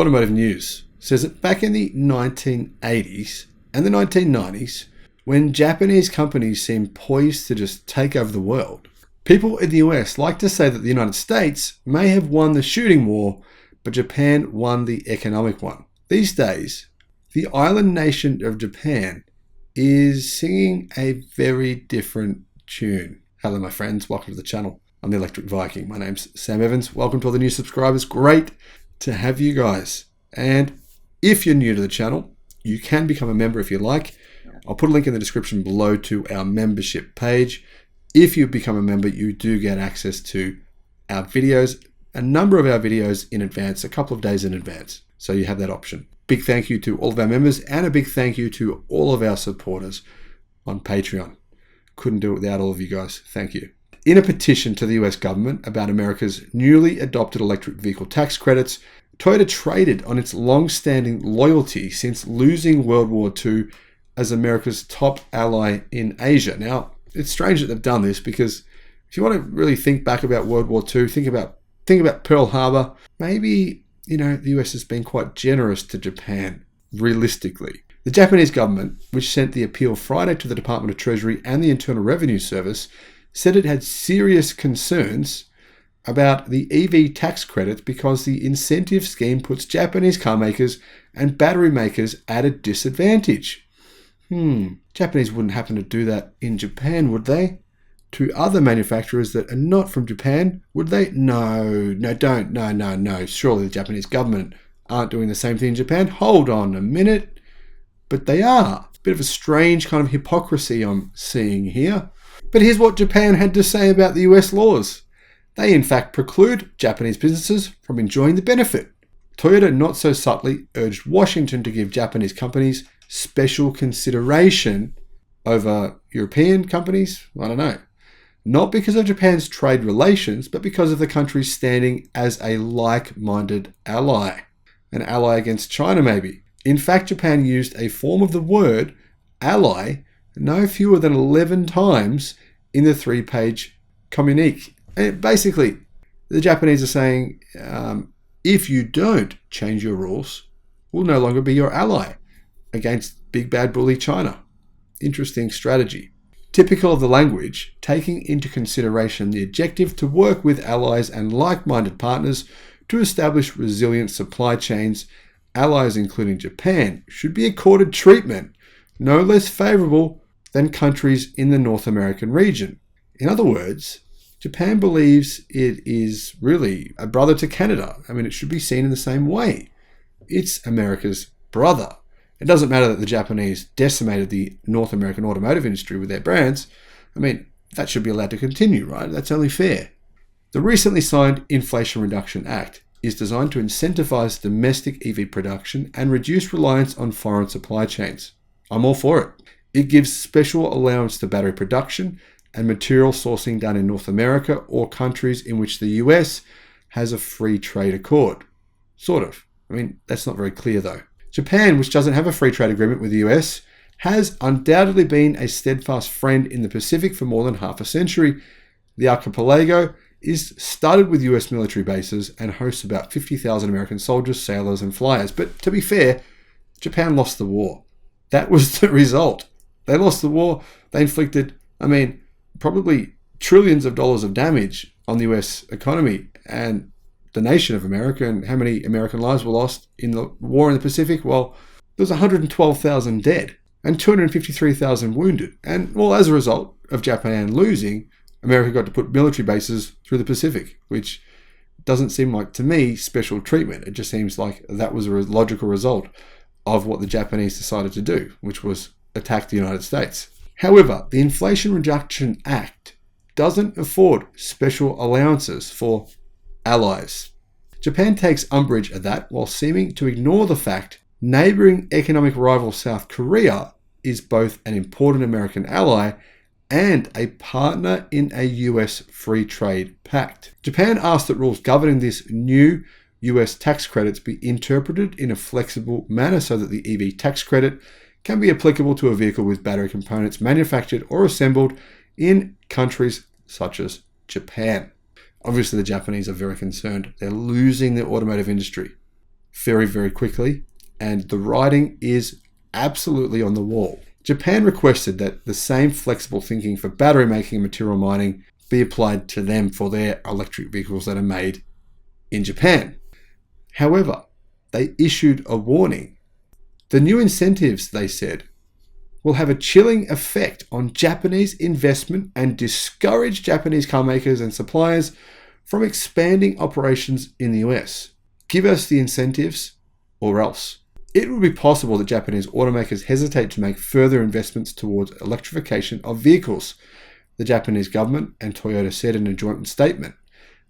Automotive News says that back in the 1980s and the 1990s, when Japanese companies seemed poised to just take over the world, people in the US like to say that the United States may have won the shooting war, but Japan won the economic one. These days, the island nation of Japan is singing a very different tune. Hello, my friends. Welcome to the channel. I'm the Electric Viking. My name's Sam Evans. Welcome to all the new subscribers. Great to have you guys. And if you're new to the channel, you can become a member if you like. I'll put a link in the description below to our membership page. If you become a member, you do get access to our videos, a number of our videos in advance, a couple of days in advance. So you have that option. Big thank you to all of our members and a big thank you to all of our supporters on Patreon. Couldn't do it without all of you guys. Thank you. In a petition to the US government about America's newly adopted electric vehicle tax credits, Toyota traded on its long-standing loyalty since losing World War II as America's top ally in Asia. Now, it's strange that they've done this because if you want to really think back about World War II, think about Pearl Harbor, maybe, the US has been quite generous to Japan, realistically. The Japanese government, which sent the appeal Friday to the Department of Treasury and the Internal Revenue Service, said it had serious concerns about the EV tax credits because the incentive scheme puts Japanese car makers and battery makers at a disadvantage. Japanese wouldn't happen to do that in Japan, would they? To other manufacturers that are not from Japan, would they? No, don't. No. Surely the Japanese government aren't doing the same thing in Japan. Hold on a minute. But they are. Bit of a strange kind of hypocrisy I'm seeing here. But here's what Japan had to say about the US laws. They in fact preclude Japanese businesses from enjoying the benefit. Toyota not so subtly urged Washington to give Japanese companies special consideration over European companies. I don't know. Not because of Japan's trade relations, but because of the country's standing as a like-minded ally. An ally against China, maybe. In fact, Japan used a form of the word ally no fewer than 11 times in the 3-page communique. And basically, the Japanese are saying, if you don't change your rules, we'll no longer be your ally against big bad bully China. Interesting strategy. Typical of the language, taking into consideration the objective to work with allies and like-minded partners to establish resilient supply chains, allies including Japan should be accorded treatment no less favorable than countries in the North American region. In other words, Japan believes it is really a brother to Canada. It should be seen in the same way. It's America's brother. It doesn't matter that the Japanese decimated the North American automotive industry with their brands. That should be allowed to continue, right? That's only fair. The recently signed Inflation Reduction Act is designed to incentivize domestic EV production and reduce reliance on foreign supply chains. I'm all for it. It gives special allowance to battery production and material sourcing done in North America or countries in which the US has a free trade accord. Sort of. That's not very clear though. Japan, which doesn't have a free trade agreement with the US, has undoubtedly been a steadfast friend in the Pacific for more than half a century. The archipelago is studded with US military bases and hosts about 50,000 American soldiers, sailors, and flyers. But to be fair, Japan lost the war. That was the result. They lost the war. They inflicted, probably trillions of dollars of damage on the US economy and the nation of America. And how many American lives were lost in the war in the Pacific? Well, there was 112,000 dead and 253,000 wounded. And well, as a result of Japan losing, America got to put military bases through the Pacific, which doesn't seem like, to me, special treatment. It just seems like that was a logical result of what the Japanese decided to do, which was attack the United States. However, the Inflation Reduction Act doesn't afford special allowances for allies. Japan takes umbrage at that while seeming to ignore the fact neighboring economic rival South Korea is both an important American ally and a partner in a US free trade pact. Japan asked that rules governing this new US tax credits be interpreted in a flexible manner so that the EV tax credit can be applicable to a vehicle with battery components manufactured or assembled in countries such as Japan. Obviously, the Japanese are very concerned. They're losing their automotive industry. very, very quickly, and the writing is absolutely on the wall. Japan requested that the same flexible thinking for battery making and material mining be applied to them for their electric vehicles that are made in Japan. However, they issued a warning. The new incentives, they said, will have a chilling effect on Japanese investment and discourage Japanese car makers and suppliers from expanding operations in the US. Give us the incentives or else. It would be possible that Japanese automakers hesitate to make further investments towards electrification of vehicles, the Japanese government and Toyota said in a joint statement.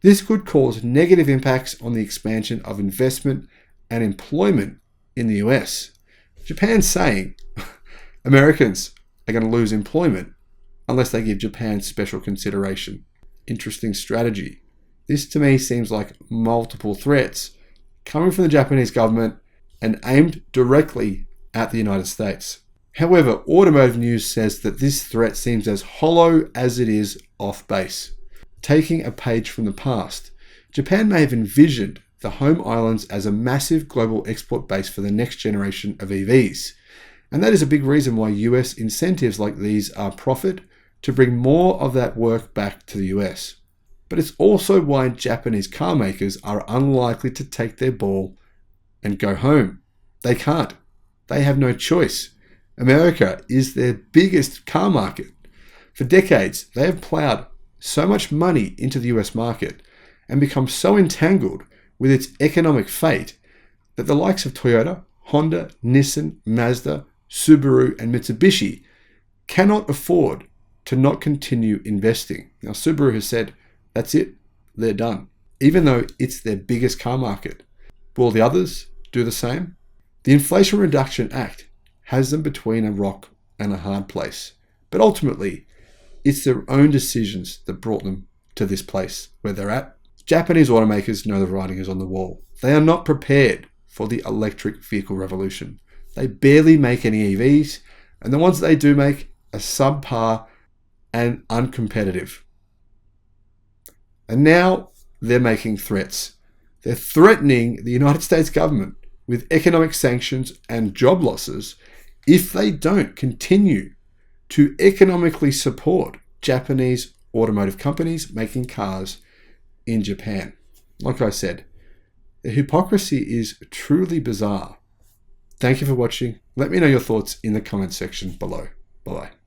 This could cause negative impacts on the expansion of investment and employment in the US. Japan's saying Americans are going to lose employment unless they give Japan special consideration. Interesting strategy. This to me seems like multiple threats coming from the Japanese government and aimed directly at the United States. However, Automotive News says that this threat seems as hollow as it is off base. Taking a page from the past, Japan may have envisioned the home islands as a massive global export base for the next generation of EVs. And that is a big reason why US incentives like these are profit to bring more of that work back to the US. But it's also why Japanese car makers are unlikely to take their ball and go home. They can't. They have no choice. America is their biggest car market. For decades, they have plowed so much money into the US market and become so entangled with its economic fate that the likes of Toyota, Honda, Nissan, Mazda, Subaru, and Mitsubishi cannot afford to not continue investing. Now, Subaru has said, that's it, they're done, even though it's their biggest car market. Will the others do the same? The Inflation Reduction Act has them between a rock and a hard place, but ultimately, it's their own decisions that brought them to this place where they're at. Japanese automakers know the writing is on the wall. They are not prepared for the electric vehicle revolution. They barely make any EVs, and the ones they do make are subpar and uncompetitive. And now they're making threats. They're threatening the United States government with economic sanctions and job losses if they don't continue to economically support Japanese automotive companies making cars in Japan. Like I said, the hypocrisy is truly bizarre. Thank you for watching. Let me know your thoughts in the comment section below. Bye-bye.